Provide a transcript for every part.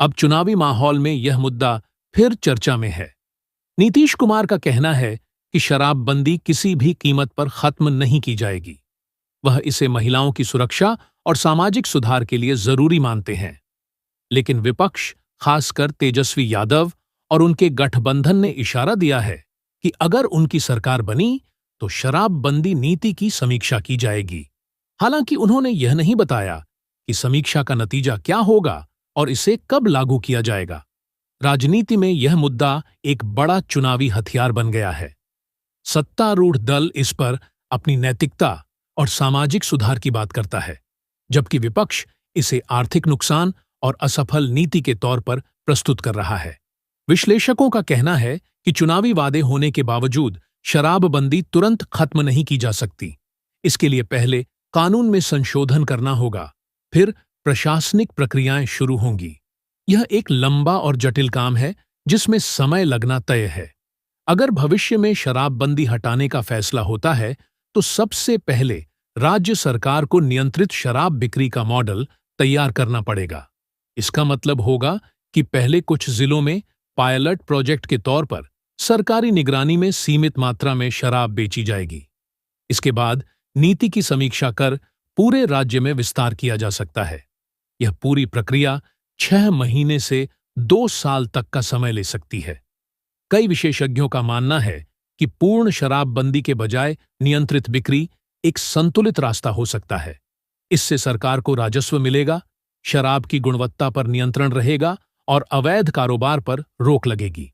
अब चुनावी माहौल में यह मुद्दा फिर चर्चा में है। नीतीश कुमार का कहना है कि शराबबंदी किसी भी कीमत पर खत्म नहीं की जाएगी। वह इसे महिलाओं की सुरक्षा और सामाजिक सुधार के लिए जरूरी मानते हैं। लेकिन विपक्ष, खासकर तेजस्वी यादव और उनके गठबंधन ने इशारा दिया है कि अगर उनकी सरकार बनी तो शराबबंदी नीति की समीक्षा की जाएगी। हालांकि उन्होंने यह नहीं बताया कि समीक्षा का नतीजा क्या होगा और इसे कब लागू किया जाएगा। राजनीति में यह मुद्दा एक बड़ा चुनावी हथियार बन गया है। सत्तारूढ़ दल इस पर अपनी नैतिकता और सामाजिक सुधार की बात करता है, जबकि विपक्ष इसे आर्थिक नुकसान और असफल नीति के तौर पर प्रस्तुत कर रहा है। विश्लेषकों का कहना है कि चुनावी वादे होने के बावजूद शराबबंदी तुरंत खत्म नहीं की जा सकती। इसके लिए पहले कानून में संशोधन करना होगा, फिर प्रशासनिक प्रक्रियाएं शुरू होंगी। यह एक लंबा और जटिल काम है जिसमें समय लगना तय है। अगर भविष्य में शराबबंदी हटाने का फैसला होता है तो सबसे पहले राज्य सरकार को नियंत्रित शराब बिक्री का मॉडल तैयार करना पड़ेगा। इसका मतलब होगा कि पहले कुछ जिलों में पायलट प्रोजेक्ट के तौर पर सरकारी निगरानी में सीमित मात्रा में शराब बेची जाएगी। इसके बाद नीति की समीक्षा कर पूरे राज्य में विस्तार किया जा सकता है। यह पूरी प्रक्रिया 6 महीने से 2 साल तक का समय ले सकती है। कई विशेषज्ञों का मानना है कि पूर्ण शराबबंदी के बजाय नियंत्रित बिक्री एक संतुलित रास्ता हो सकता है। इससे सरकार को राजस्व मिलेगा, शराब की गुणवत्ता पर नियंत्रण रहेगा और अवैध कारोबार पर रोक लगेगी।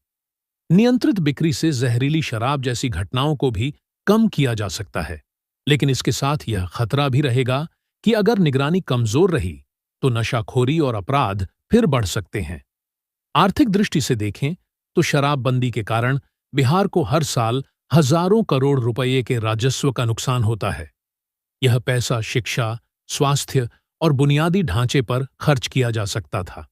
नियंत्रित बिक्री से जहरीली शराब जैसी घटनाओं को भी कम किया जा सकता है, लेकिन इसके साथ यह खतरा भी रहेगा कि अगर निगरानी कमजोर रही तो नशाखोरी और अपराध फिर बढ़ सकते हैं। आर्थिक दृष्टि से देखें तो शराबबंदी के कारण बिहार को हर साल हजारों करोड़ रुपये के राजस्व का नुकसान होता है। यह पैसा शिक्षा, स्वास्थ्य और बुनियादी ढांचे पर खर्च किया जा सकता था।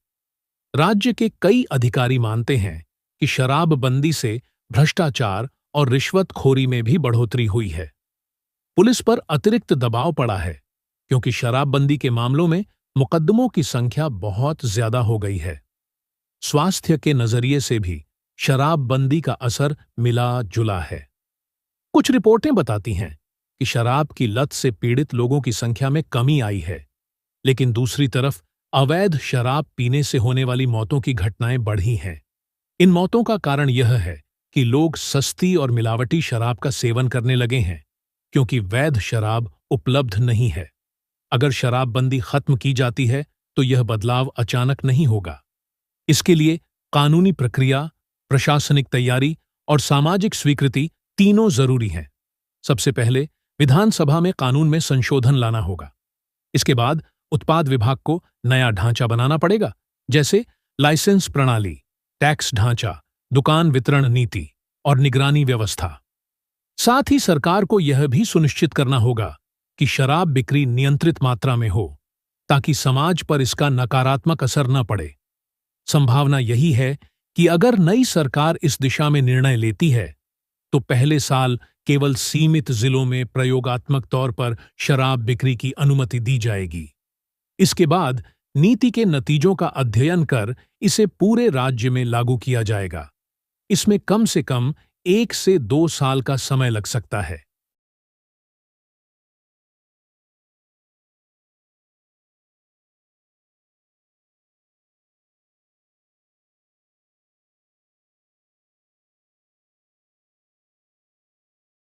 राज्य के कई अधिकारी मानते हैं कि शराबबंदी से भ्रष्टाचार और रिश्वतखोरी में भी बढ़ोतरी हुई है। पुलिस पर अतिरिक्त दबाव पड़ा है क्योंकि शराबबंदी के मामलों में मुकदमों की संख्या बहुत ज्यादा हो गई है। स्वास्थ्य के नजरिए से भी शराबबंदी का असर मिला जुला है। कुछ रिपोर्टें बताती हैं कि शराब की लत से पीड़ित लोगों की संख्या में कमी आई है, लेकिन दूसरी तरफ अवैध शराब पीने से होने वाली मौतों की घटनाएं बढ़ी हैं। इन मौतों का कारण यह है कि लोग सस्ती और मिलावटी शराब का सेवन करने लगे हैं, क्योंकि वैध शराब उपलब्ध नहीं है। अगर शराबबंदी खत्म की जाती है तो यह बदलाव अचानक नहीं होगा। इसके लिए कानूनी प्रक्रिया, प्रशासनिक तैयारी और सामाजिक स्वीकृति तीनों जरूरी हैं। सबसे पहले विधानसभा में कानून में संशोधन लाना होगा। इसके बाद उत्पाद विभाग को नया ढांचा बनाना पड़ेगा, जैसे लाइसेंस प्रणाली, टैक्स ढांचा, दुकान वितरण नीति और निगरानी व्यवस्था। साथ ही सरकार को यह भी सुनिश्चित करना होगा कि शराब बिक्री नियंत्रित मात्रा में हो, ताकि समाज पर इसका नकारात्मक असर न पड़े। संभावना यही है कि अगर नई सरकार इस दिशा में निर्णय लेती है तो पहले साल केवल सीमित जिलों में प्रयोगात्मक तौर पर शराब बिक्री की अनुमति दी जाएगी। इसके बाद नीति के नतीजों का अध्ययन कर इसे पूरे राज्य में लागू किया जाएगा। इसमें कम से कम 1 से 2 साल का समय लग सकता है।